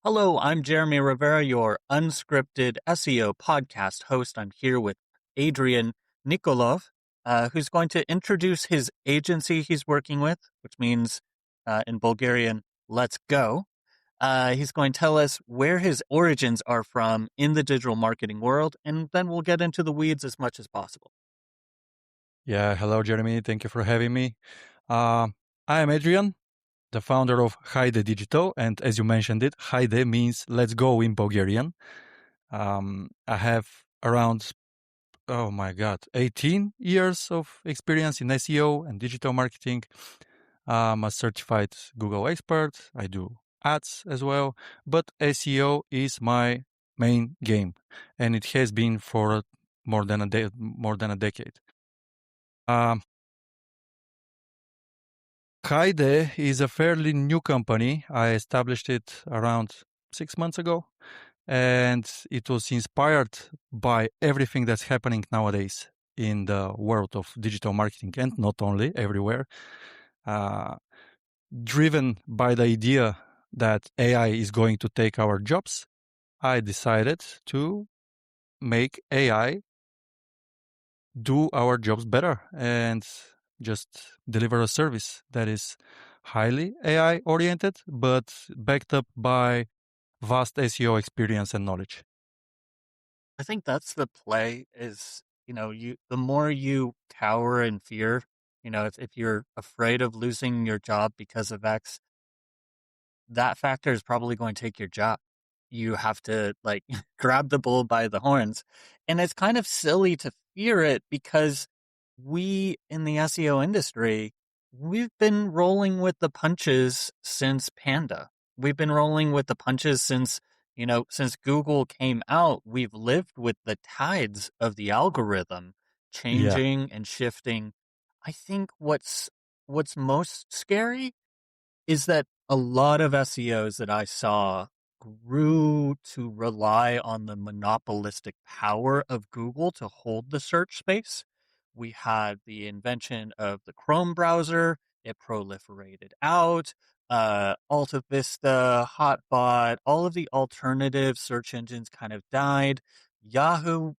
Hello, I'm Jeremy Rivera, your unscripted SEO podcast host. I'm here with Adrian Nikolov, who's going to introduce his agency he's working with, which means in Bulgarian, let's go. He's going to tell us where his origins are from in the digital marketing world, and then we'll get into the weeds as much as possible. Yeah, hello, Jeremy. Thank you for having me. Uh, I am Adrian, the founder of Haide Digital, and as you mentioned it, Haide means "let's go" in Bulgarian. I have around, oh my God, 18 years of experience in SEO and digital marketing. I'm a certified Google expert. I do ads as well, but SEO is my main game, and it has been for more than a decade. Um, Haide is a fairly new company. I established it around 6 months ago, and it was inspired by everything that's happening nowadays in the world of digital marketing, and not only everywhere. Uh, Driven by the idea that AI is going to take our jobs, I decided to make AI do our jobs better and just deliver a service that is highly AI oriented, but backed up by vast SEO experience and knowledge. I think that's the play is, the more you cower in fear, if you're afraid of losing your job because of X, that factor is probably going to take your job. You have to like grab the bull by the horns. And it's kind of silly to fear it because we in the SEO industry, we've been rolling with the punches since Panda. We've been rolling with the punches since Google came out. We've lived with the tides of the algorithm Yeah, changing and shifting. I think what's most scary is that a lot of SEOs that I saw grew to rely on the monopolistic power of Google to hold the search space. We had the invention of the Chrome browser. It proliferated out. Alta Vista, Hotbot, all of the alternative search engines kind of died. Yahoo,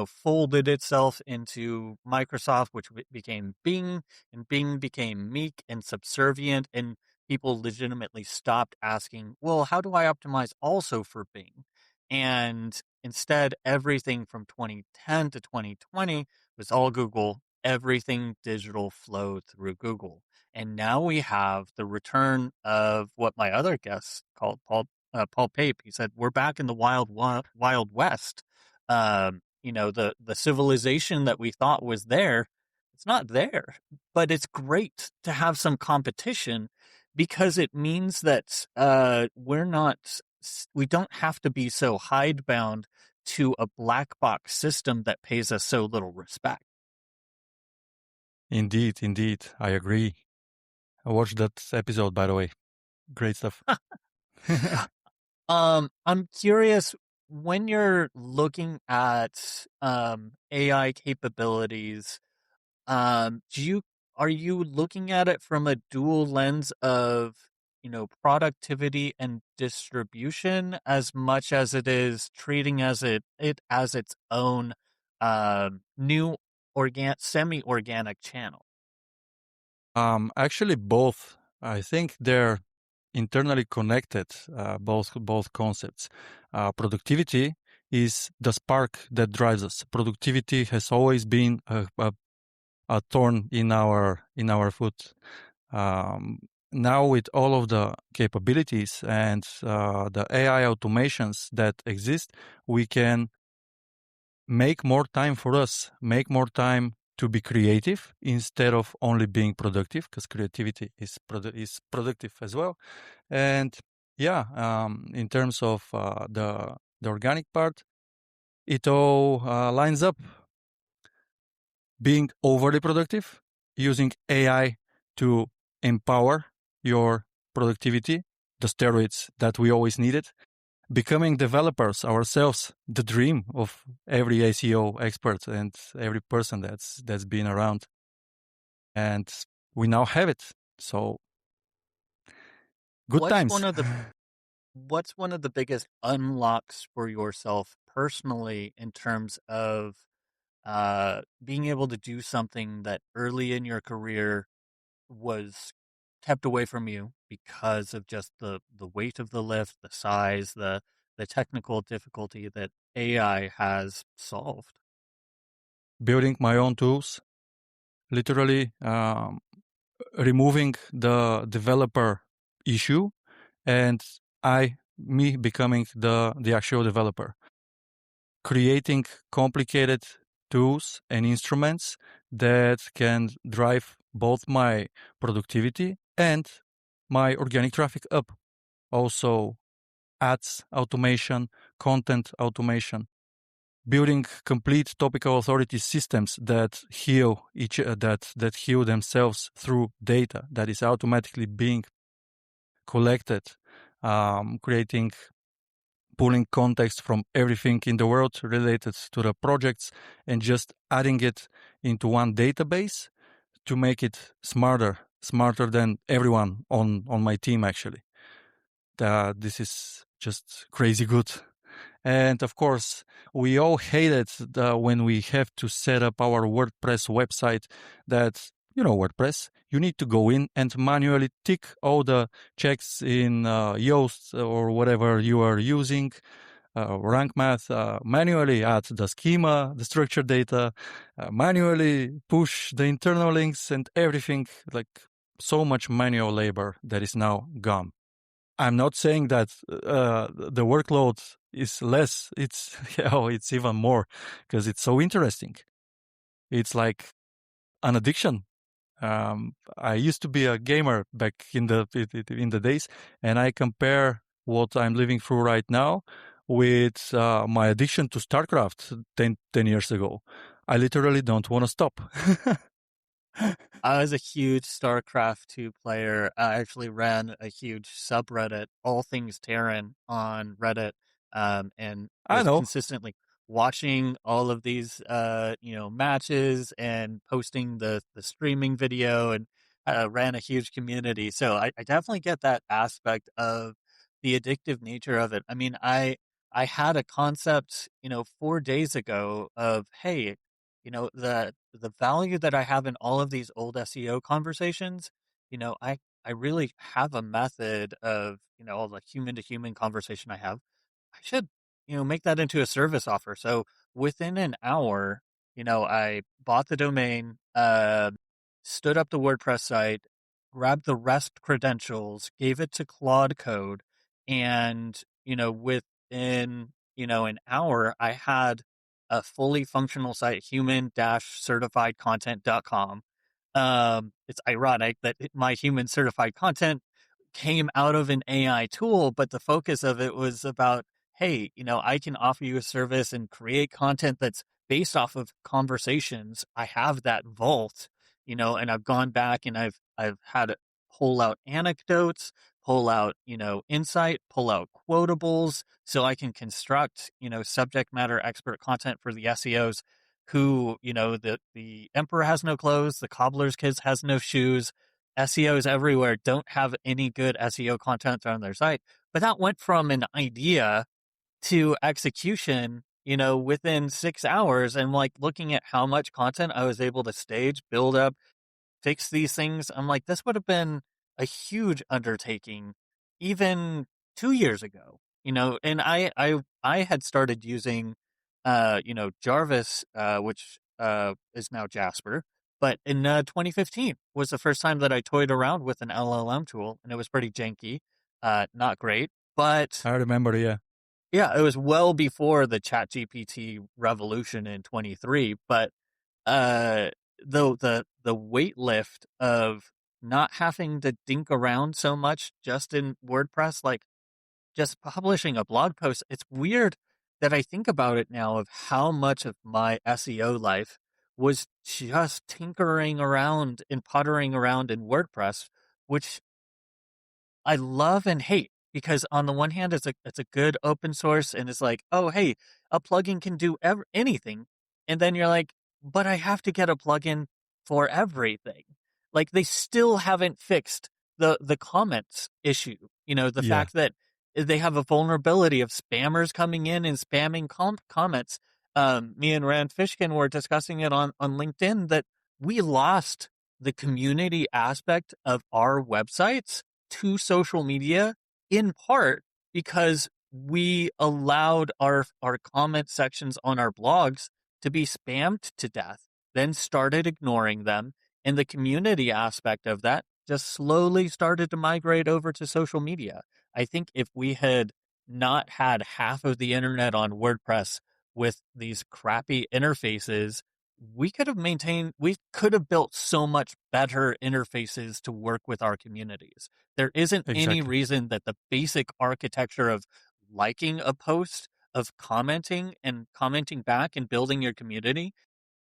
folded itself into Microsoft, which became Bing, and Bing became meek and subservient. And people legitimately stopped asking, well, how do I optimize also for Bing? And instead, everything from 2010 to 2020 was all Google. Everything digital flowed through Google. And now we have the return of what my other guest called Paul Pape. He said, we're back in the wild west. The civilization that we thought was there, it's not there, but it's great to have some competition because it means that we don't have to be so hidebound to a black box system that pays us so little respect. indeed. I agree. I watched that episode, by the way. Great stuff. I'm curious when you're looking at AI capabilities. Do you Are you looking at it from a dual lens of, productivity and distribution as much as it is treating it as its own new semi-organic channel? Actually, both. I think they're internally connected. Both concepts. Productivity is the spark that drives us. Productivity has always been a thorn in our foot. Um, Now, with all of the capabilities and the AI automations that exist, we can make more time for us, make more time to be creative instead of only being productive, because creativity is productive as well. And yeah, in terms of the organic part, it all lines up. Being overly productive, using AI to empower your productivity, the steroids that we always needed, becoming developers ourselves, the dream of every SEO expert and every person that's been around. And we now have it. So good What's times. one of the what's one of the biggest unlocks for yourself personally in terms of being able to do something that early in your career was kept away from you because of just the weight of the lift, the size, the technical difficulty that AI has solved? Building my own tools, literally removing the developer issue, and me becoming the actual developer, creating complicated tools and instruments that can drive both my productivity and my organic traffic up. Also, ads automation, content automation, building complete topical authority systems that heal that heal themselves through data that is automatically being collected, creating pulling context from everything in the world related to the projects and just adding it into one database to make it smarter than everyone on my team actually. This is just crazy good. And of course, we all hate it when we have to set up our WordPress website that, WordPress, you need to go in and manually tick all the checks in Yoast or whatever you are using, rank math, manually add the schema, the structured data, manually push the internal links and everything, like so much manual labor that is now gone. I'm not saying that the workload is less. It's it's even more because it's so interesting. It's like an addiction. I used to be a gamer back in the days, and I compare what I'm living through right now with my addiction to StarCraft 10 years ago. I literally don't want to stop. I was a huge StarCraft 2 player. I actually ran a huge subreddit, All Things Terran, on Reddit, and I was know. consistently watching all of these, matches and posting the streaming video, and ran a huge community. So I definitely get that aspect of the addictive nature of it. I mean, I had a concept, 4 days ago of, hey, the value that I have in all of these old SEO conversations, I really have a method of, all the human to human conversation I have. I should, make that into a service offer. So within an hour, I bought the domain, stood up the WordPress site, grabbed the REST credentials, gave it to Claude Code, and, within, an hour, I had a fully functional site, human-certifiedcontent.com. It's ironic that my human certified content came out of an AI tool, but the focus of it was about, hey, I can offer you a service and create content that's based off of conversations. I have that vault, and I've gone back and I've had to pull out anecdotes, pull out, insight, pull out quotables so I can construct, subject matter expert content for the SEOs who, the emperor has no clothes, the cobbler's kids has no shoes. SEOs everywhere don't have any good SEO content on their site. But that went from an idea to execution, within 6 hours. And like looking at how much content I was able to stage, build up, fix these things. I'm like, this would have been a huge undertaking even 2 years ago, and I had started using, Jarvis, which, is now Jasper, but in 2015 was the first time that I toyed around with an LLM tool, and it was pretty janky, not great, but I remember, yeah. yeah, it was well before the ChatGPT revolution in 23, but uh, the weight lift of not having to dink around so much just in WordPress, like just publishing a blog post, it's weird that I think about it now of how much of my SEO life was just tinkering around and puttering around in WordPress, which I love and hate because on the one hand, it's a good open source and it's like, oh hey, a plugin can do anything, and then you're like, but I have to get a plugin for everything. Like they still haven't fixed the comments issue. The Yeah. fact that they have a vulnerability of spammers coming in and spamming comments. Me and Rand Fishkin were discussing it on LinkedIn that we lost the community aspect of our websites to social media in part because we allowed our comment sections on our blogs to be spammed to death, then started ignoring them, and the community aspect of that just slowly started to migrate over to social media. I think if we had not had half of the internet on WordPress with these crappy interfaces, we could have built so much better interfaces to work with our communities. There isn't any Exactly. reason that the basic architecture of liking a post, of commenting and commenting back and building your community,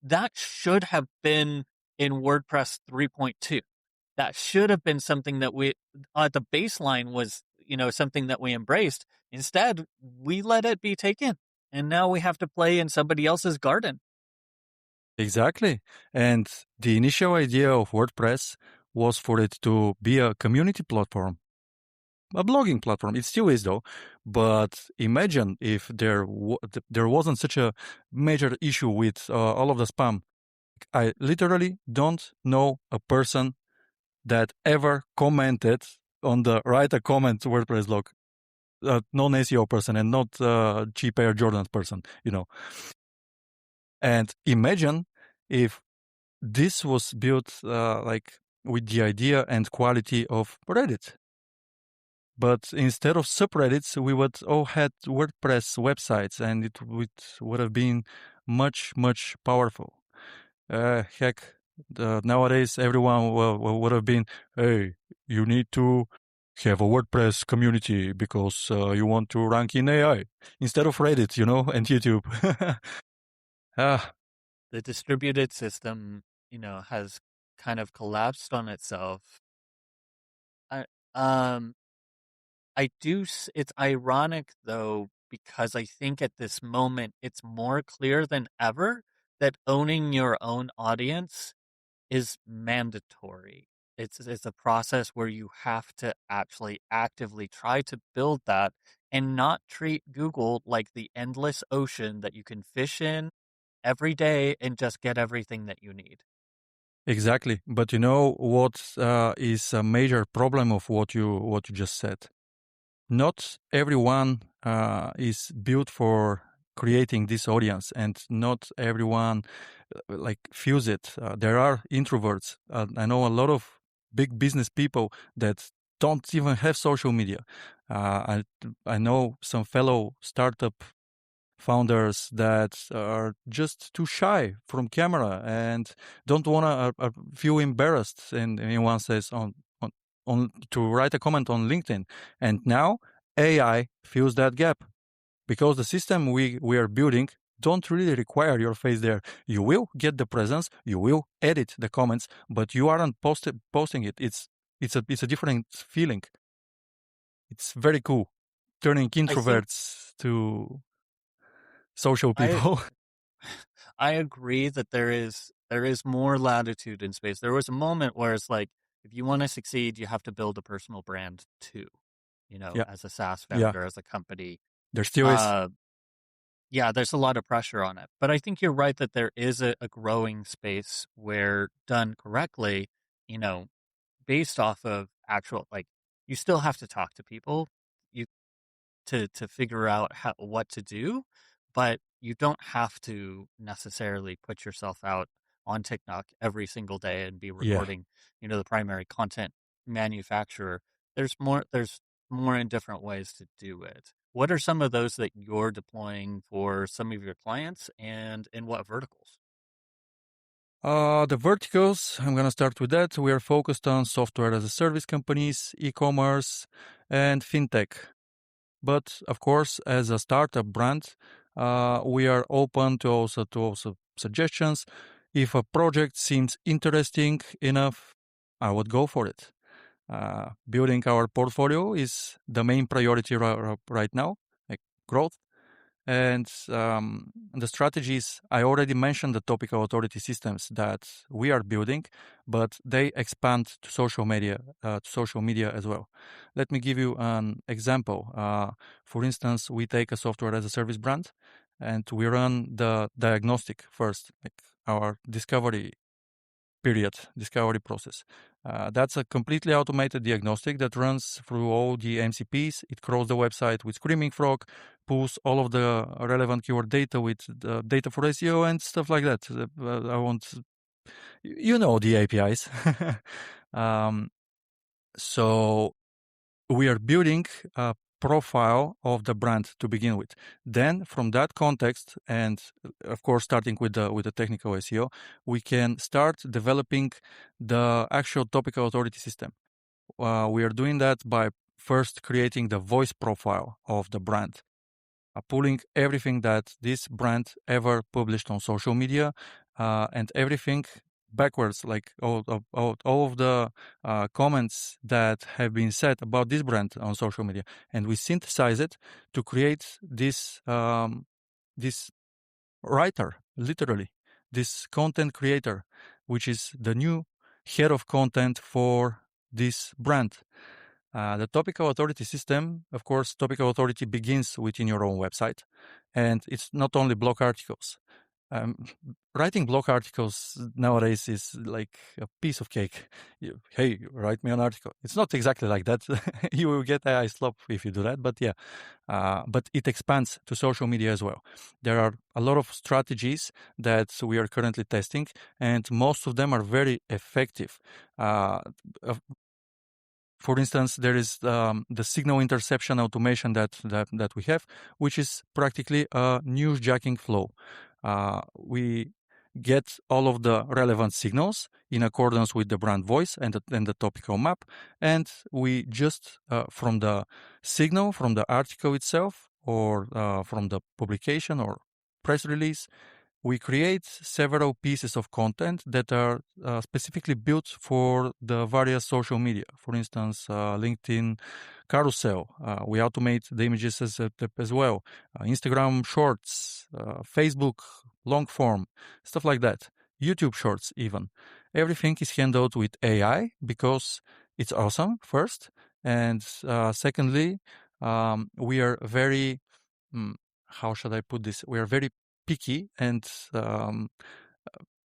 that should have been in WordPress 3.2. That should have been something that the baseline was, something that we embraced. Instead, we let it be taken. And now we have to play in somebody else's garden. Exactly. And the initial idea of WordPress was for it to be a community platform, a blogging platform. It still is, though. But imagine if there wasn't such a major issue with all of the spam. I literally don't know a person that ever commented on the write a comment WordPress blog. Non-SEO person and not cheap Air Jordan person, And imagine if this was built like with the idea and quality of Reddit. But instead of subreddits, we would all had WordPress websites, and it would have been much, much powerful. Heck, nowadays everyone would have been, hey, you need to have a WordPress community because you want to rank in AI instead of Reddit, and YouTube. Ah, The distributed system, has kind of collapsed on itself. I, um, it's ironic though, because I think at this moment it's more clear than ever that owning your own audience is mandatory. It's a process where you have to actually actively try to build that and not treat Google like the endless ocean that you can fish in every day and just get everything that you need. exactly. But you know what is a major problem of what you just said? Not everyone is built for creating this audience, and not everyone like feels it. There are introverts. I know a lot of big business people that don't even have social media. I know some fellow startup founders that are just too shy from camera and don't want to feel embarrassed. And anyone says on to write a comment on LinkedIn, and now AI fills that gap because the system we are building don't really require your face there. You will get the presence, you will edit the comments, but you aren't posting it. It's a different feeling. It's very cool, turning I think introverts to social I people. I agree that there is more latitude in space. There was a moment where it's like, if you want to succeed, you have to build a personal brand too. Yeah, As a SaaS yeah, founder, as a company. there still is. Uh, yeah, there's a lot of pressure on it. But I think you're right that there is a growing space where done correctly, you know, based off of actual, like, you still have to talk to people. You to figure out what to do, but you don't have to necessarily put yourself out on TikTok every single day and be Yeah. recording, the primary content manufacturer. There's more in different ways to do it. What are some of those that you're deploying for some of your clients, and in what verticals? The verticals, I'm going to start with that. We are focused on software as a service companies, e-commerce, and fintech. But of course, as a startup brand, we are open to also suggestions. If a project seems interesting enough, I would go for it. Building our portfolio is the main priority right now, like growth. And the strategies, I already mentioned the topical authority systems that we are building, but they expand to social media as well. Let me give you an example. For instance, we take a software as a service brand, and we run the diagnostic first, like our discovery process. That's a completely automated diagnostic that runs through all the MCPs. It crawls the website with Screaming Frog, pulls all of the relevant keyword data with the data for SEO and stuff like that. I won't, you know, the APIs. So we are building a profile of the brand to begin with. Then from that context, and of course starting with the technical SEO, we can start developing the actual topical authority system. We are doing that by first creating the voice profile of the brand, pulling everything that this brand ever published on social media, and everything backwards, like all of the comments that have been said about this brand on social media, and we synthesize it to create this this writer, literally, this content creator, which is the new head of content for this brand. The topical authority system, of course, topical authority begins within your own website, and it's not only blog articles. Writing blog articles nowadays is like a piece of cake. Hey, write me an article. It's not exactly like that. You will get AI slop if you do that, but yeah. But it expands to social media as well. There are a lot of strategies that we are currently testing, and most of them are very effective. For instance, there is the signal interception automation that we have, which is practically a newsjacking flow. We get all of the relevant signals in accordance with the brand voice and the topical map, and we just from the signal, from the article itself, or from the publication or press release, we create several pieces of content that are specifically built for the various social media. For instance, LinkedIn carousel. We automate the images as well. Instagram shorts, Facebook long form, stuff like that. YouTube shorts even. Everything is handled with AI because it's awesome, first. And secondly, we are very, how should I put this? We are very picky and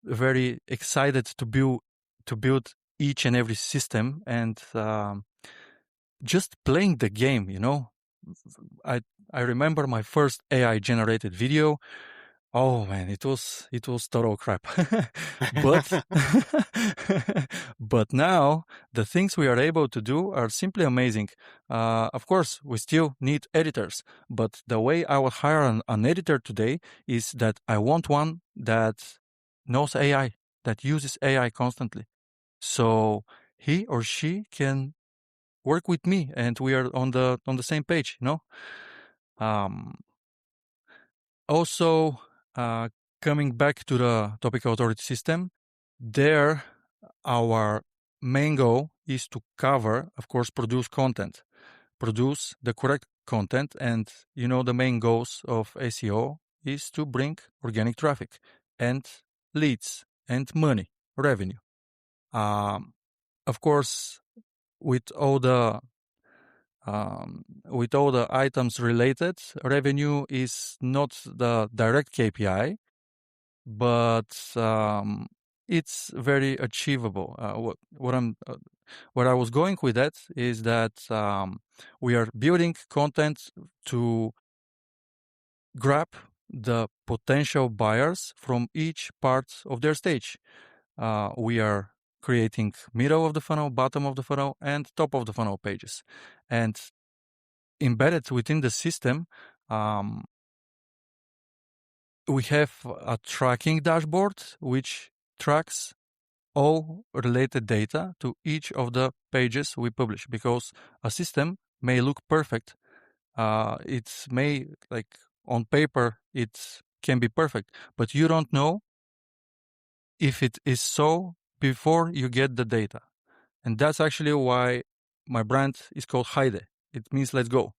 very excited to build each and every system, and just playing the game, you know. I remember my first AI generated video. Oh man, it was total crap. But but now the things we are able to do are simply amazing. Of course, we still need editors, but the way I would hire an editor today is that I want one that knows AI, that uses AI constantly. So he or she can work with me and we are on the same page, you know? Also, coming back to the topical authority system, there our main goal is to cover, of course, produce the correct content, and you know the main goals of SEO is to bring organic traffic and leads and money, revenue. Of course, with all the items related, revenue is not the direct KPI, but it's very achievable. Where I was going with that is that we are building content to grab the potential buyers from each part of their stage. We are creating middle of the funnel, bottom of the funnel, and top of the funnel pages. And embedded within the system, we have a tracking dashboard which tracks all related data to each of the pages we publish, because a system may look perfect. It may, like on paper, it can be perfect, but you don't know if it is so before you get the data. And that's actually why my brand is called Haide. It means let's go.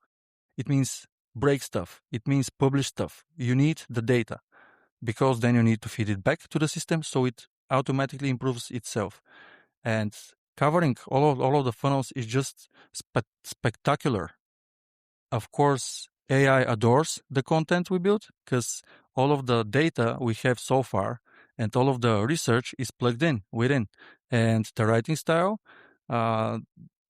It means break stuff. It means publish stuff. You need the data because then you need to feed it back to the system so it automatically improves itself. And covering all of the funnels is just spectacular. Of course, AI adores the content we build because all of the data we have so far and all of the research is plugged in within. And the writing style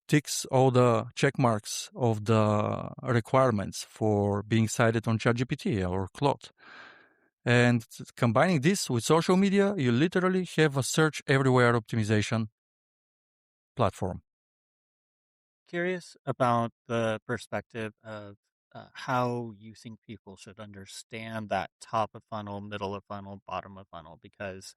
ticks all the check marks of the requirements for being cited on ChatGPT or Claude. And combining this with social media, you literally have a search everywhere optimization platform. Curious about the perspective of how you think people should understand that top of funnel, middle of funnel, bottom of funnel, because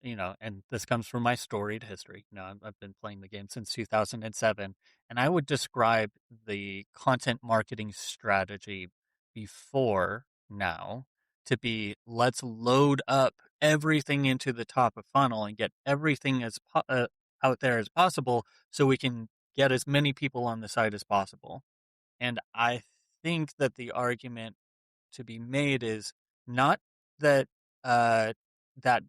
and this comes from my storied history. I've been playing the game since 2007, and I would describe the content marketing strategy before now to be, let's load up everything into the top of funnel and get everything out there as possible so we can get as many people on the site as possible. And I think that the argument to be made is not that that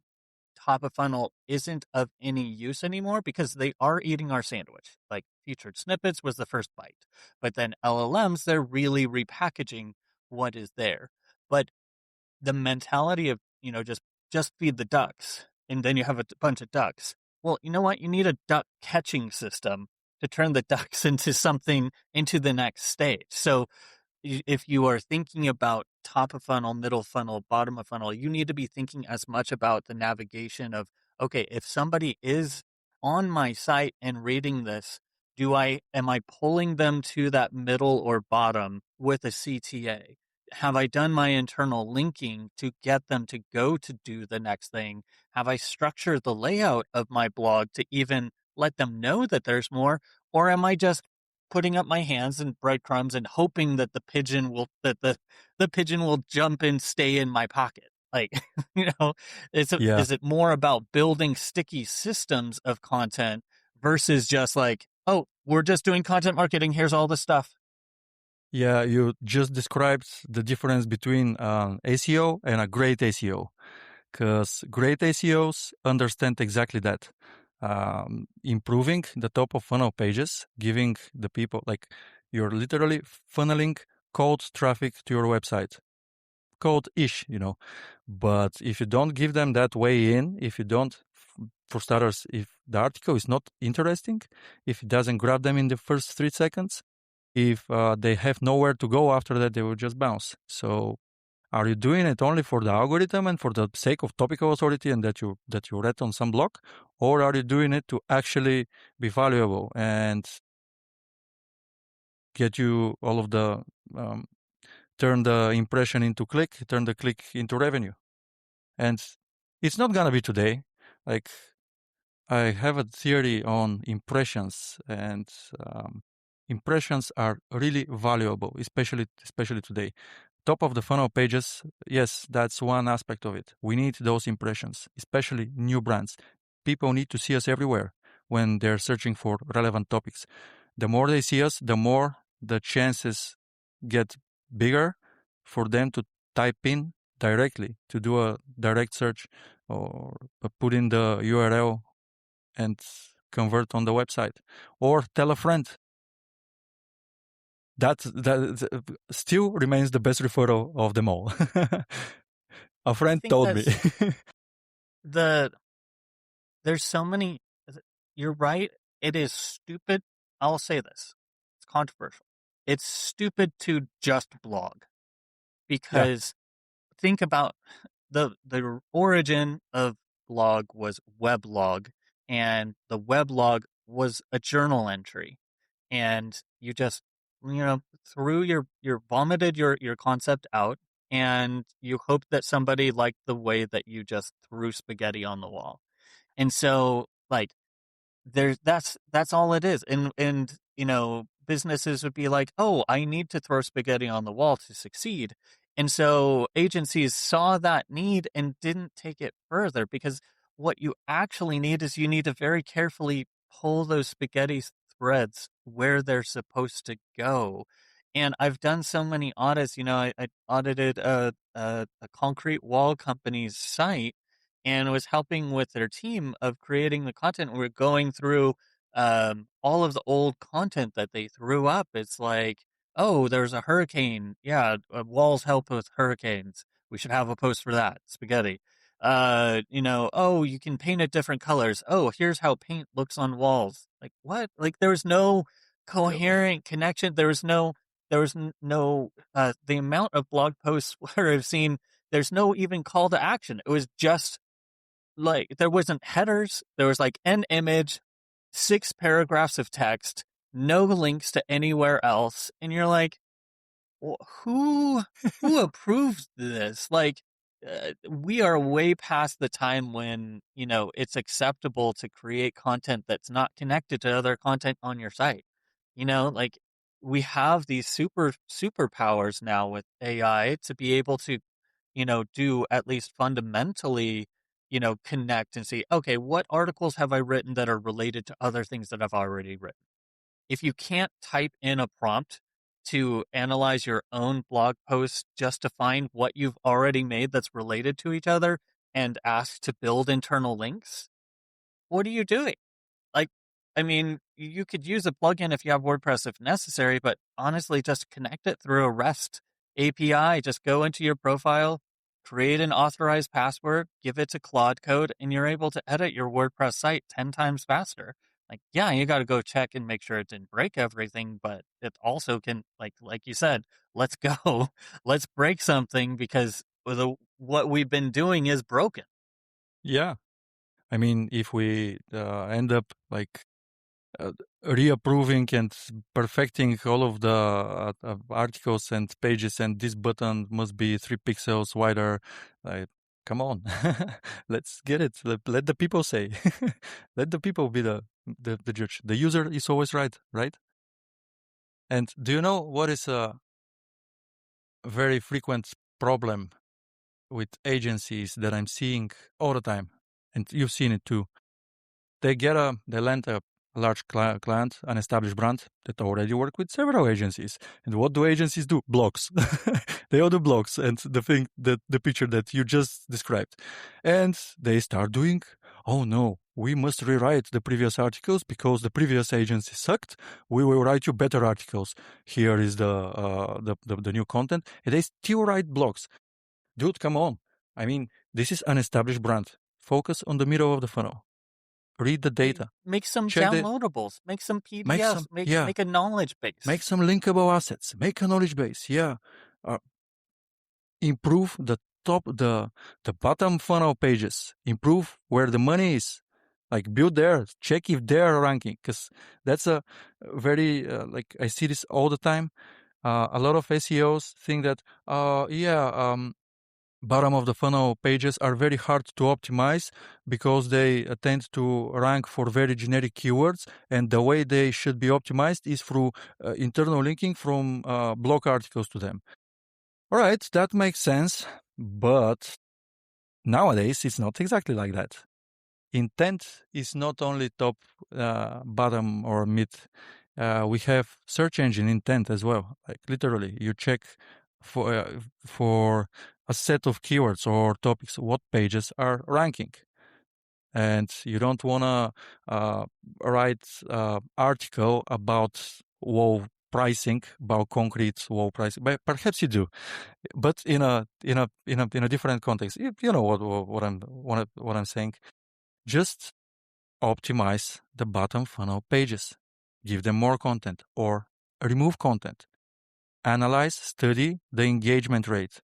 top of funnel isn't of any use anymore, because they are eating our sandwich. Like, featured snippets was the first bite, but then LLMs, they're really repackaging what is there. But the mentality of, just feed the ducks and then you have a bunch of ducks. Well, you know what? You need a duck catching system to turn the ducks into the next stage. So if you are thinking about top of funnel, middle funnel, bottom of funnel, you need to be thinking as much about the navigation of, okay, if somebody is on my site and reading this, am I pulling them to that middle or bottom with a CTA? Have I done my internal linking to get them to go to do the next thing? Have I structured the layout of my blog to even let them know that there's more? Or am I just putting up my hands and breadcrumbs and hoping that the pigeon will jump and stay in my pocket? Like, Yeah. is it more about building sticky systems of content versus just like, oh, we're just doing content marketing, here's all the stuff? Yeah, you just described the difference between ACO and a great ACO, because great ACOs understand exactly that. Improving the top of funnel pages, giving the people, like, you're literally funneling cold traffic to your website. Cold-ish, But if you don't give them that way in, if you don't, for starters, if the article is not interesting, if it doesn't grab them in the first 3 seconds, if they have nowhere to go after that, they will just bounce. So are you doing it only for the algorithm and for the sake of topical authority and that you read on some blog, or are you doing it to actually be valuable and get you all of the turn the impression into click, turn the click into revenue? And it's not gonna be today. Like, I have a theory on impressions, and impressions are really valuable, especially today. Top of the funnel pages, yes, that's one aspect of it. We need those impressions, especially new brands. People need to see us everywhere when they're searching for relevant topics. The more they see us, the more the chances get bigger for them to type in directly, to do a direct search or put in the URL and convert on the website, or tell a friend. That still remains the best referral of them all. A I friend think told me. the there's so many. You're right. It is stupid. I'll say this. It's controversial. It's stupid to just blog, Yeah, because think about the origin of blog was weblog, and the weblog was a journal entry, and you just threw your vomited your concept out, and you hoped that somebody liked the way that you just threw spaghetti on the wall. And so, like, that's all it is. And businesses would be like, oh, I need to throw spaghetti on the wall to succeed. And so agencies saw that need and didn't take it further, because what you actually need is, you need to very carefully pull those spaghetti threads where they're supposed to go. And I've done so many audits. I audited a concrete wall company's site and was helping with their team of creating the content. We're going through all of the old content that they threw up. It's like, oh, there's a hurricane. Yeah, walls help with hurricanes. We should have a post for that. Spaghetti. Oh, you can paint it different colors. Oh, here's how paint looks on walls. Like what? Like there was no Yep. coherent connection. There was no the amount of blog posts where I've seen there's no even call to action. It was just like there wasn't headers. There was like an image, 6 paragraphs of text, no links to anywhere else, and you're like, who who approved this? Like, we are way past the time when it's acceptable to create content that's not connected to other content on your site. Like we have these superpowers now with AI to be able to do at least fundamentally connect and see, okay, what articles have I written that are related to other things that I've already written. If you can't type in a prompt to analyze your own blog posts just to find what you've already made that's related to each other and ask to build internal links, what are you doing? Like, I mean, you could use a plugin if you have WordPress if necessary, but honestly, just connect it through a REST API. Just go into your profile, create an authorized password, give it to Claude Code, and you're able to edit your WordPress site 10 times faster. Like, yeah, you got to go check and make sure it didn't break everything, but it also can, like you said, let's go, let's break something because what we've been doing is broken. Yeah. I mean, if we end up like reapproving and perfecting all of the articles and pages, and this button must be 3 pixels wider, like, come on, let's get it. Let the people say. Let the people be the judge. The user is always right? And do you know what is a very frequent problem with agencies that I'm seeing all the time? And you've seen it too. They land a large client, an established brand that already work with several agencies. And what do agencies do? Blocks. They all do blocks, and the picture that you just described. And they start doing, oh no, we must rewrite the previous articles because the previous agency sucked. We will write you better articles. Here is the new content. And they still write blocks. Dude, come on. I mean, this is an established brand. Focus on the middle of the funnel. Read the data. Make some Check downloadables. Make some PDFs. Make a knowledge base. Make some linkable assets. Make a knowledge base. Yeah. Improve the bottom funnel pages. Improve where the money is. Like build there. Check if they're ranking, because that's a very like I see this all the time. A lot of SEOs think that bottom of the funnel pages are very hard to optimize because they tend to rank for very generic keywords, and the way they should be optimized is through internal linking from blog articles to them. All right, that makes sense, but nowadays it's not exactly like that. Intent is not only top, bottom, or mid. We have search engine intent as well. Like literally, you check for a set of keywords or topics what pages are ranking, and you don't want to write article about wall pricing, about concrete wall pricing. But perhaps you do, but in a different context. You know what I'm saying. Just optimize the bottom funnel pages. Give them more content or remove content. Analyze, study the engagement rate.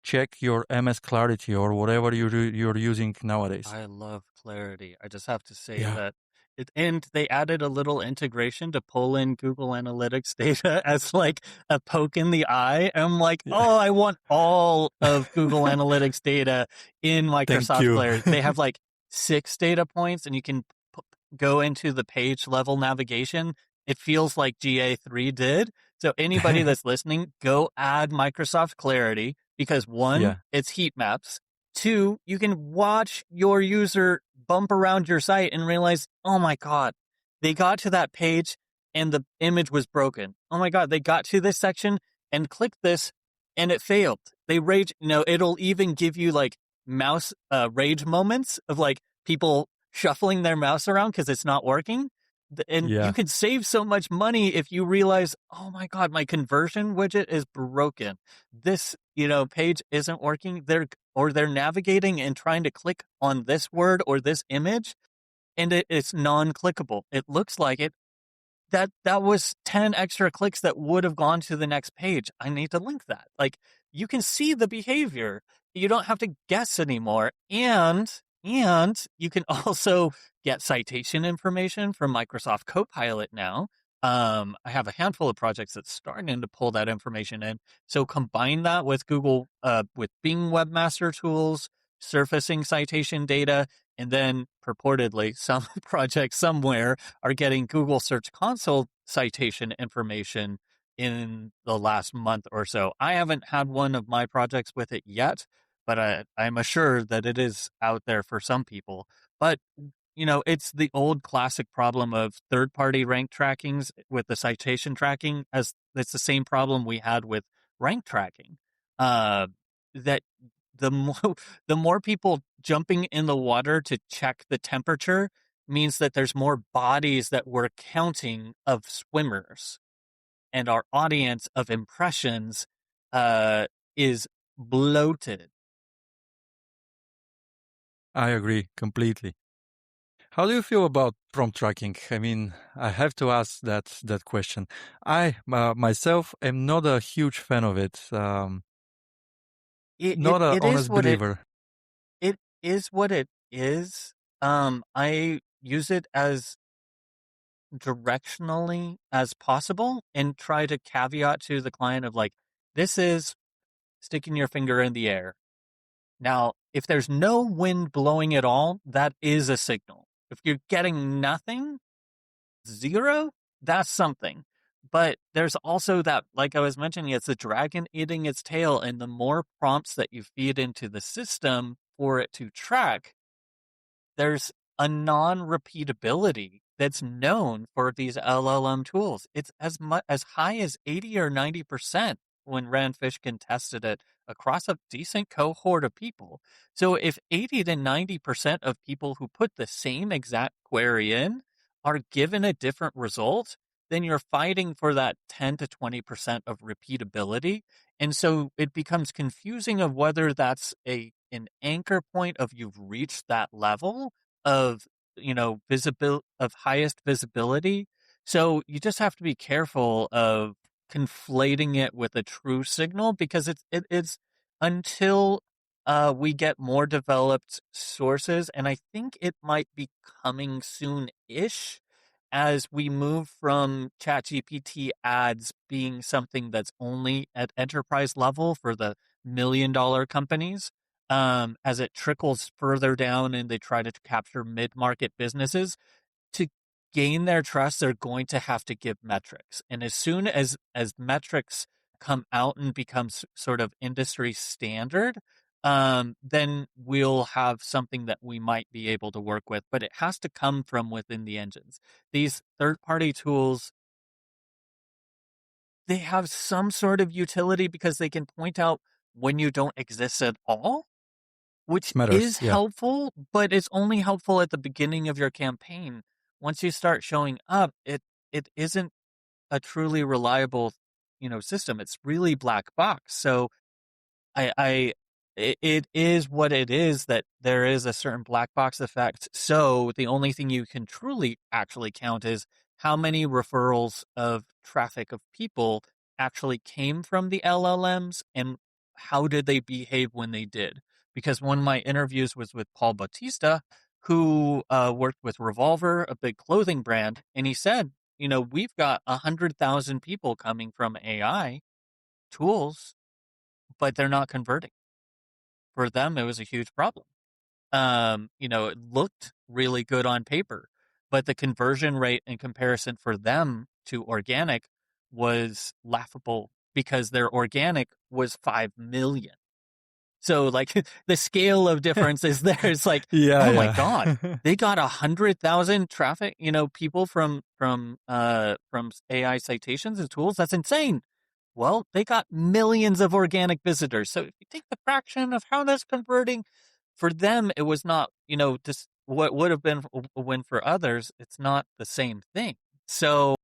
Check your MS Clarity or whatever you're using nowadays. I love Clarity. I just have to say that and they added a little integration to pull in Google Analytics data as like a poke in the eye. I'm like, oh, I want all of Google Analytics data in Microsoft Clarity. They have like 6 data points, and you can go into the page level navigation. It feels like GA3 did. So anybody that's listening, go add Microsoft Clarity, because 1, it's heat maps. 2, you can watch your user bump around your site and realize, oh my God, they got to that page and the image was broken. Oh my God, they got to this section and clicked this and it failed. They rage, it'll even give you like mouse rage moments of like people shuffling their mouse around because it's not working. And you Yeah. could save so much money if you realize, oh my God, my conversion widget is broken. This, page isn't working. They're navigating and trying to click on this word or this image, and it's non-clickable. It looks like it. That was 10 extra clicks that would have gone to the next page. I need to link that. Like, you can see the behavior. You don't have to guess anymore. And you can also get citation information from Microsoft Copilot now. I have a handful of projects that's starting to pull that information in. So combine that with with Bing Webmaster Tools, surfacing citation data, and then purportedly some project somewhere are getting Google Search Console citation information in the last month or so. I haven't had one of my projects with it yet, but I'm assured that it is out there for some people. But it's the old classic problem of third-party rank trackings with the citation tracking, as it's the same problem we had with rank tracking. That the more the more people jumping in the water to check the temperature means that there's more bodies that we're counting of swimmers, and our audience of impressions is bloated. I agree completely. How do you feel about prompt tracking? I mean, I have to ask that question. I myself am not a huge fan of it. It it, Not a it is honest what believer. it is what it is. I use it as directionally as possible and try to caveat to the client of like, this is sticking your finger in the air. Now, if there's no wind blowing at all, that is a signal. If you're getting nothing, zero, that's something. But there's also that, like I was mentioning, it's the dragon eating its tail, and the more prompts that you feed into the system for it to track, there's a non-repeatability that's known for these LLM tools. It's as high as 80 or 90% when Rand Fishkin tested it across a decent cohort of people. So if 80 to 90% of people who put the same exact query in are given a different result, then you're fighting for that 10 to 20% of repeatability. And so it becomes confusing of whether that's an anchor point of you've reached that level of visibility, of highest visibility. So you just have to be careful of conflating it with a true signal, because it's until we get more developed sources, and I think it might be coming soon-ish, as we move from ChatGPT ads being something that's only at enterprise level for the $1 million companies, as it trickles further down and they try to capture mid-market businesses. To gain their trust, they're going to have to give metrics. And as soon as metrics come out and becomes sort of industry standard, then we'll have something that we might be able to work with. But it has to come from within the engines. These third-party tools, they have some sort of utility because they can point out when you don't exist at all, which Matters. is Yeah. helpful, but it's only helpful at the beginning of your campaign. Once you start showing up, it isn't a truly reliable, system. It's really black box. So it is what it is, that there is a certain black box effect. So the only thing you can truly actually count is how many referrals of traffic of people actually came from the LLMs, and how did they behave when they did. Because one of my interviews was with Paul Bautista, who worked with Revolver, a big clothing brand, and he said, we've got 100,000 people coming from AI tools, but they're not converting. For them, it was a huge problem. It looked really good on paper, but the conversion rate in comparison for them to organic was laughable, because their organic was 5 million. So like the scale of difference is there. It's like, Yeah, oh my God, yeah. they got 100,000 traffic, people from AI citations and tools. That's insane. Well, they got millions of organic visitors. So if you take the fraction of how that's converting, for them, it was not, just what would have been a win for others. It's not the same thing. So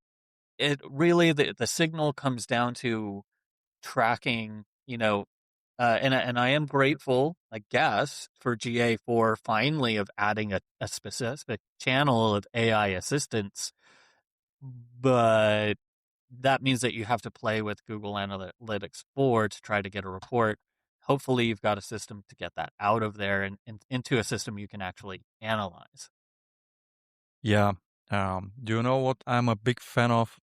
it really, the signal comes down to tracking, and I am grateful, I guess, for GA for finally of adding a specific channel of AI assistance. But that means that you have to play with Google Analytics 4 to try to get a report. Hopefully you've got a system to get that out of there and into a system you can actually analyze. Yeah. Do you know what I'm a big fan of?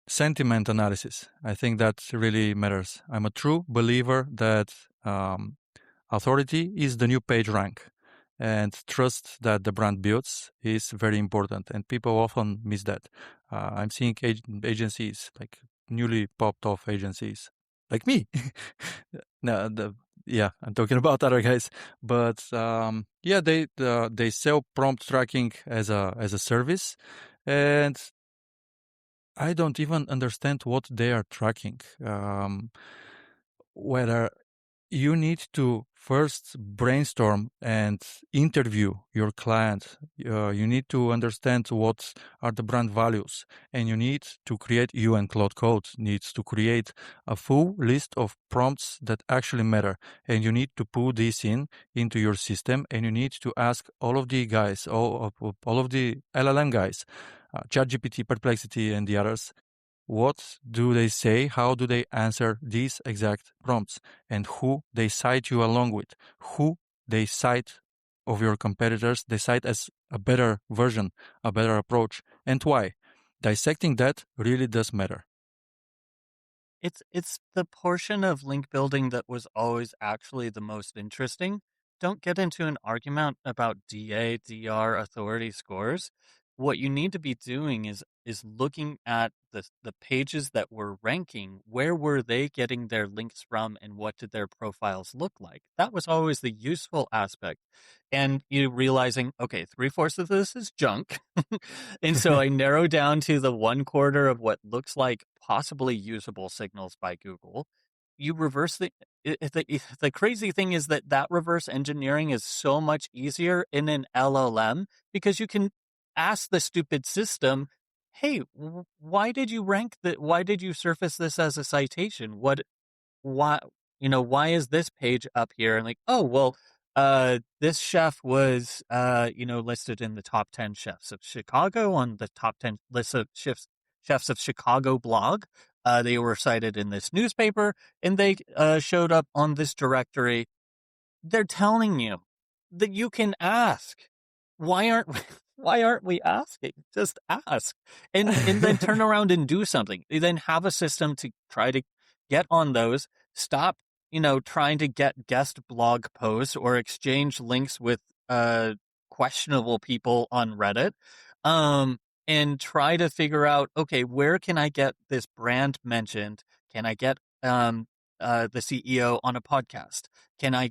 Sentiment analysis. I think that really matters. I'm a true believer that authority is the new PageRank, and trust that the brand builds is very important, and people often miss that. I'm seeing agencies, like newly popped off agencies, like me. No, yeah, I'm talking about other guys, but yeah, they sell prompt tracking as a service, and I don't even understand what they are tracking. Whether you need to first brainstorm and interview your client. You need to understand what are the brand values, and you need to create, you and Cloud Code needs to create a full list of prompts that actually matter, and you need to put this into your system, and you need to ask all of the guys, all of the LLM guys, ChatGPT, Perplexity, and the others, what do they say? How do they answer these exact prompts? And who they cite you along with? Who they cite of your competitors, they cite as a better version, a better approach, and why? Dissecting that really does matter. It's the portion of link building that was always actually the most interesting. Don't get into an argument about DA, DR authority scores. What you need to be doing is looking at the pages that were ranking. Where were they getting their links from, and what did their profiles look like? That was always the useful aspect. And you realizing, okay, 3/4 of this is junk. And so I narrow down to the 1/4 of what looks like possibly usable signals by Google. You reverse the crazy thing is that reverse engineering is so much easier in an LLM because you can ask the stupid system, "Hey, why did you why did you surface this as a citation? Why why is this page up here?" And like, oh well, this chef was listed in the top 10 chefs of Chicago on the top 10 list of chefs of Chicago blog. They were cited in this newspaper, and they showed up on this directory. They're telling you that you can ask. Why aren't we, why aren't we asking? Just ask, and then turn around and do something. You then have a system to try to get on those. Stop, trying to get guest blog posts or exchange links with questionable people on Reddit. And try to figure out, okay, where can I get this brand mentioned? Can I get the CEO on a podcast? Can I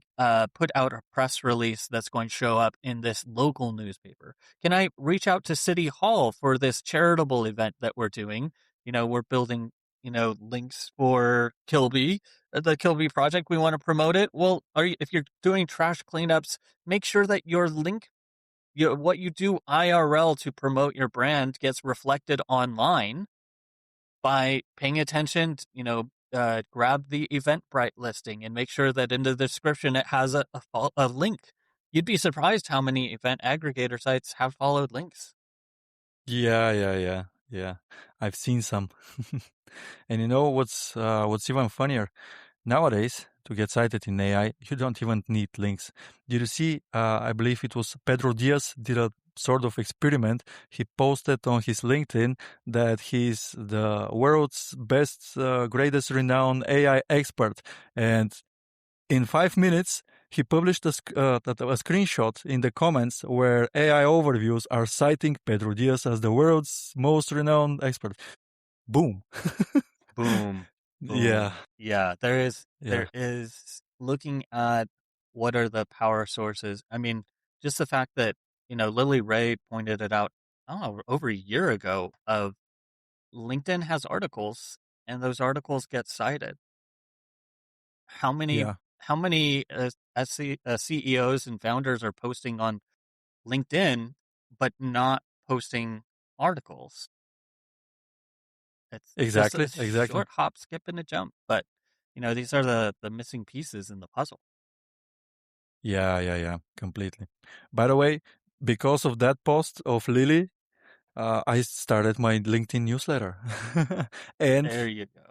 put out a press release that's going to show up in this local newspaper? Can I reach out to City Hall for this charitable event that we're doing? We're building, links for Kilby, the Kilby project. We want to promote it. Well, if you're doing trash cleanups, make sure that your link, what you do IRL to promote your brand gets reflected online by paying attention, grab the Eventbrite listing and make sure that in the description it has a link. You'd be surprised how many event aggregator sites have followed links. Yeah. I've seen some. And you know what's even funnier? Nowadays, to get cited in AI, you don't even need links. Did you see? I believe it was Pedro Diaz did a sort of experiment. He posted on his LinkedIn that he's the world's best, greatest renowned AI expert, and in 5 minutes, he published a screenshot in the comments where AI overviews are citing Pedro Diaz as the world's most renowned expert. Boom. Boom. Yeah. Boom. Yeah, there Yeah. is looking at what are the power sources. I mean, just the fact that, Lily Ray pointed it out, I don't know, over a year ago of LinkedIn has articles and those articles get cited. How many, Yeah, how many CEOs and founders are posting on LinkedIn, but not posting articles? It's just a exactly, exactly. short hop, skip, and a jump. But these are the missing pieces in the puzzle. Yeah, yeah, yeah, completely. By the way, because of that post of Lily, I started my LinkedIn newsletter, and There you go.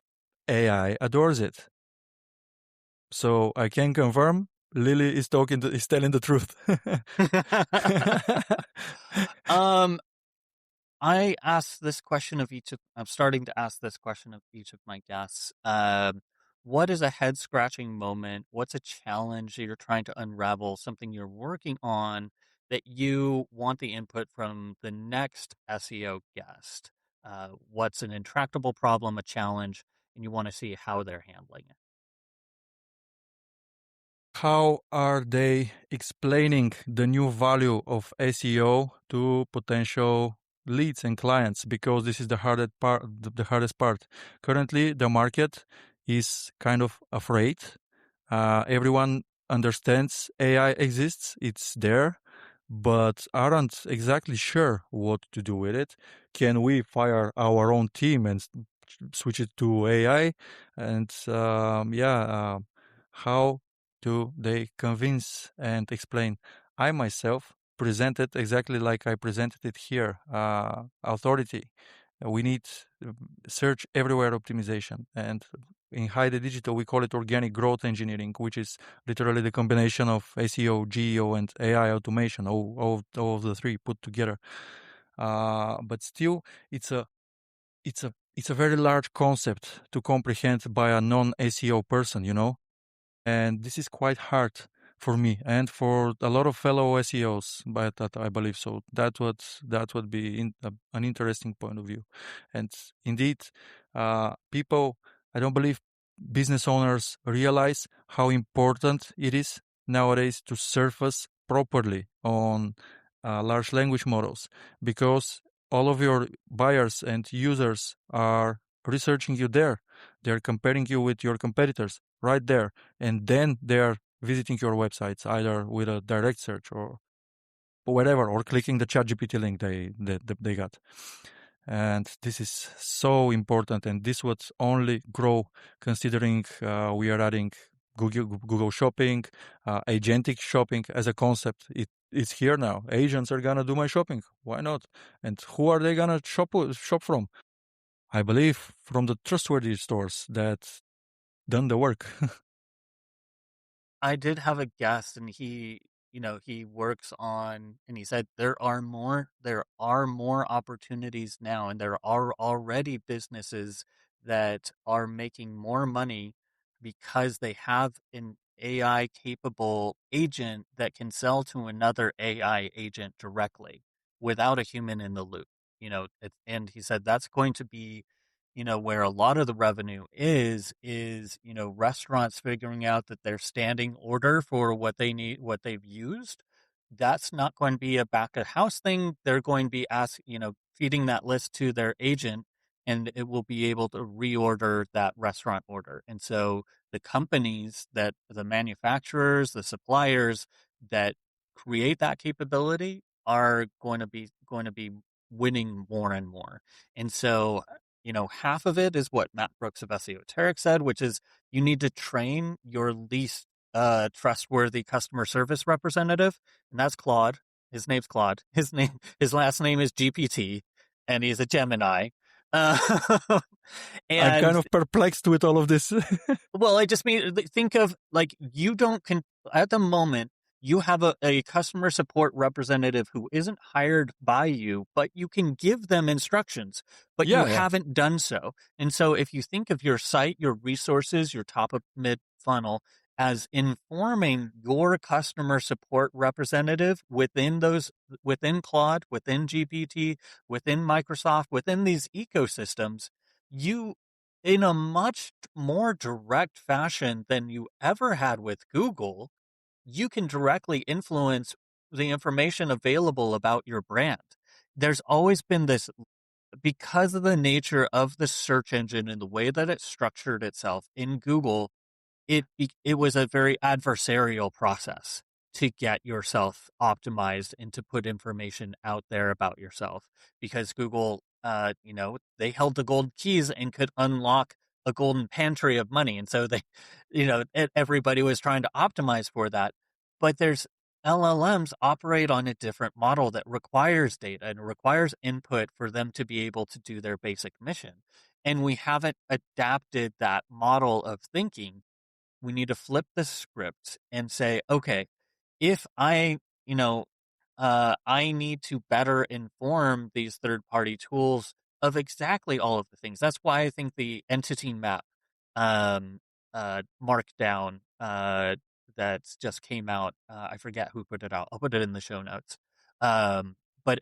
AI adores it. So I can confirm Lily is telling the truth. um, I asked this question of each of. I'm starting to ask this question of each of my guests. What is a head scratching moment? What's a challenge that you're trying to unravel? Something you're working on that you want the input from the next SEO guest? What's an intractable problem, a challenge, and you want to see how they're handling it? How are they explaining the new value of SEO to potential leads and clients? Because this is the hardest part. The hardest part. Currently, the market is kind of afraid. Everyone understands AI exists; it's there, but aren't exactly sure what to do with it. Can we fire our own team and switch it to AI? And how do they convince and explain? I myself presented exactly like I presented it here. Authority. We need search everywhere optimization. And in Haide Digital, we call it organic growth engineering, which is literally the combination of SEO, GEO, and AI automation, all of the three put together. But still, it's a it's a very large concept to comprehend by a non-SEO person, and this is quite hard for me and for a lot of fellow SEOs, but that I believe so. That would be an interesting point of view, and indeed, people. I don't believe business owners realize how important it is nowadays to surface properly on large language models, because all of your buyers and users are researching you there. They're comparing you with your competitors right there, and then they're visiting your websites either with a direct search or whatever, or clicking the ChatGPT link they got. And this is so important, and this would only grow considering we are adding Google Shopping, agentic shopping as a concept. It's here now. Agents are gonna do my shopping. Why not? And who are they gonna shop from? I believe from the trustworthy stores that done the work. I did have a guest, and he works on, and he said there are more opportunities now, and there are already businesses that are making more money because they have an AI capable agent that can sell to another AI agent directly without a human in the loop. And he said that's going to be where a lot of the revenue is, restaurants figuring out that their standing order for what they need, what they've used, that's not going to be a back of house thing. They're going to be feeding that list to their agent, and it will be able to reorder that restaurant order. And so the manufacturers, the suppliers that create that capability are going to be winning more and more. And so half of it is what Matt Brooks of Esoteric said, which is you need to train your least trustworthy customer service representative, and that's Claude. His name's Claude. His last name is GPT, and he's a Gemini. Uh, I'm kind and of perplexed with all of this. well, I just mean think of like you don't at the moment you have a customer support representative who isn't hired by you, but you can give them instructions, but you Yeah, yeah. haven't done so. And so if you think of your site, your resources, your top of mid funnel as informing your customer support representative within Claude, within GPT, within Microsoft, within these ecosystems, you in a much more direct fashion than you ever had with Google, you can directly influence the information available about your brand. There's always been this, because of the nature of the search engine and the way that it structured itself in Google, it was a very adversarial process to get yourself optimized and to put information out there about yourself, because Google, they held the gold keys and could unlock a golden pantry of money, and so they, everybody was trying to optimize for that. But there's LLMs operate on a different model that requires data and requires input for them to be able to do their basic mission, and we haven't adapted that model of thinking. We need to flip the script and say, okay, if I need to better inform these third party tools of exactly all of the things. That's why I think the entity map, um, markdown, that's just came out. I forget who put it out. I'll put it in the show notes. But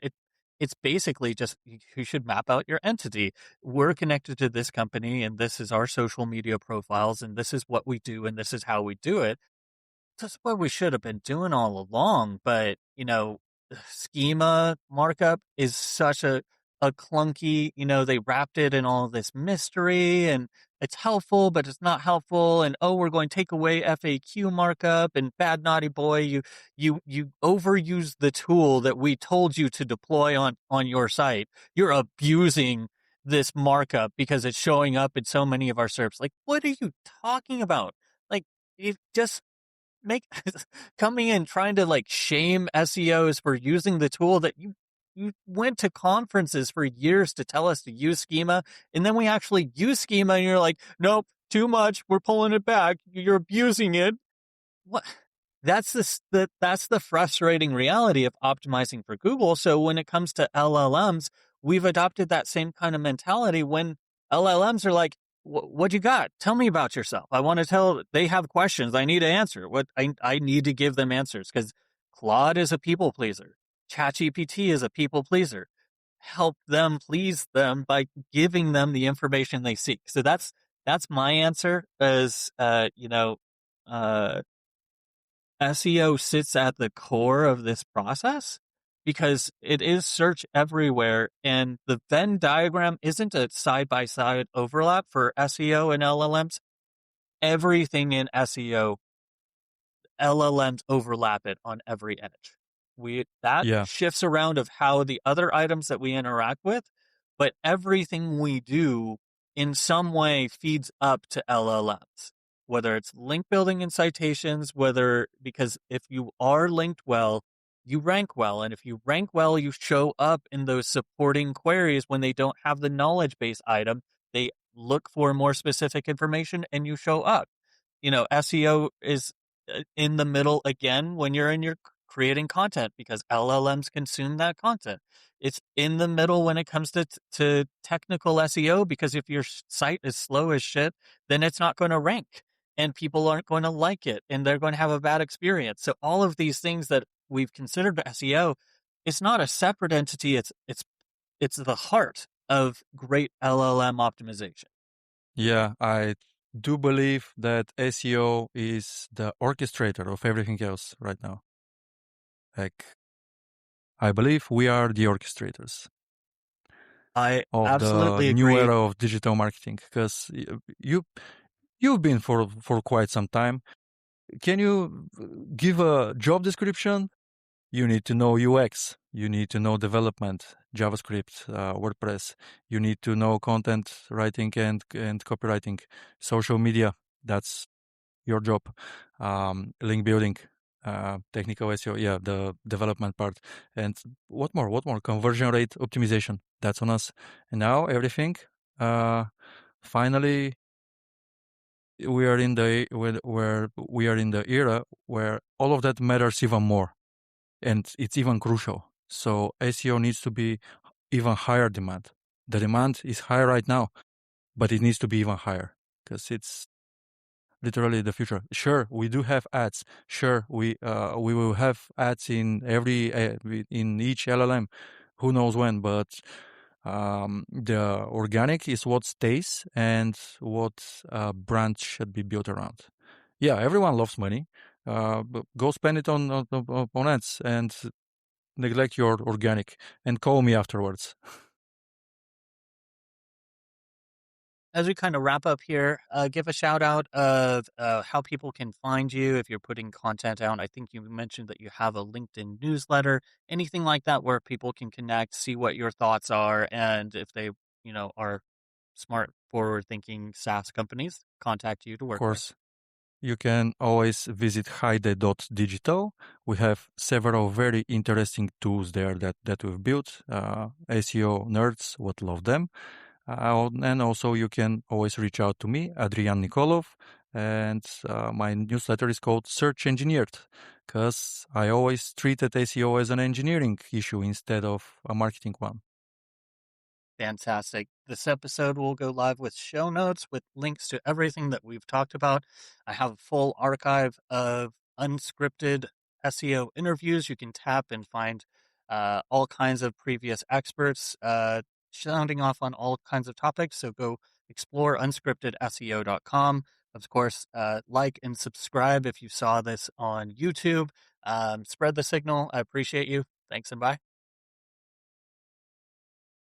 it's basically just, you should map out your entity. We're connected to this company, and this is our social media profiles, and this is what we do, and this is how we do it. That's what we should have been doing all along. But, schema markup is such a clunky, they wrapped it in all this mystery, and it's helpful, but it's not helpful. And, oh, we're going to take away FAQ markup, and bad naughty boy, you overuse the tool that we told you to deploy on your site. You're abusing this markup because it's showing up in so many of our SERPs. Like, what are you talking about? Like, it just make coming in trying to like shame SEOs for using the tool that you went to conferences for years to tell us to use schema, and then we actually use schema, and you're like, nope, too much, we're pulling it back, you're abusing it. What? That's the frustrating reality of optimizing for Google. So when it comes to LLMs, we've adopted that same kind of mentality. When LLMs are like, what you got? Tell me about yourself. I want to tell, they have questions. I need to answer. I need to give them answers, because Claude is a people pleaser. ChatGPT is a people pleaser. Help them please them by giving them the information they seek. So that's my answer. As SEO sits at the core of this process, because it is search everywhere, and the Venn diagram isn't a side-by-side overlap for SEO and LLMs. Everything in SEO, LLMs overlap it on every edge. That Yeah. shifts around of how the other items that we interact with, but everything we do in some way feeds up to LLMs. Whether it's link building and citations, because if you are linked well, you rank well. And if you rank well, you show up in those supporting queries when they don't have the knowledge base item. They look for more specific information and you show up. SEO is in the middle again when you're creating content, because LLMs consume that content. It's in the middle when it comes to technical SEO, because if your site is slow as shit, then it's not going to rank, and people aren't going to like it, and they're going to have a bad experience. So all of these things that we've considered SEO, it's not a separate entity. It's the heart of great LLM optimization. Yeah, I do believe that SEO is the orchestrator of everything else right now. Like, I believe we are the orchestrators I of the absolutely new agree. era of digital marketing, because you've been for quite some time. Can you give a job description? You need to know UX. You need to know development, JavaScript, WordPress. You need to know content writing and copywriting, social media. That's your job. Link building, technical SEO. Yeah, the development part. And what more? What more? Conversion rate optimization. That's on us. And now everything. Finally, we are in the where we are in the era where all of that matters even more, and it's even crucial. So SEO needs to be even higher demand. The demand is high right now, but it needs to be even higher, because it's literally the future. Sure, we do have ads. Sure, we will have ads in in each LLM. Who knows when? But The organic is what stays and what brand should be built around. Yeah, everyone loves money. But go spend it on ads and neglect your organic and call me afterwards. As we kind of wrap up here, give a shout out of how people can find you if you're putting content out. I think you mentioned that you have a LinkedIn newsletter, anything like that where people can connect, see what your thoughts are, and if they, are smart, forward-thinking SaaS companies, contact you to Of work with. course, you can always visit haide.digital. We have several very interesting tools there that we've built. SEO nerds would love them. And also you can always reach out to me, Adrian Nikolov, and my newsletter is called Search Engineered, because I always treated SEO as an engineering issue instead of a marketing one. Fantastic. This episode will go live with show notes with links to everything that we've talked about. I have a full archive of unscripted SEO interviews. You can tap and find all kinds of previous experts sounding off on all kinds of topics. So go explore unscriptedseo.com. Of course, like and subscribe if you saw this on YouTube. Spread the signal. I appreciate you. Thanks and bye.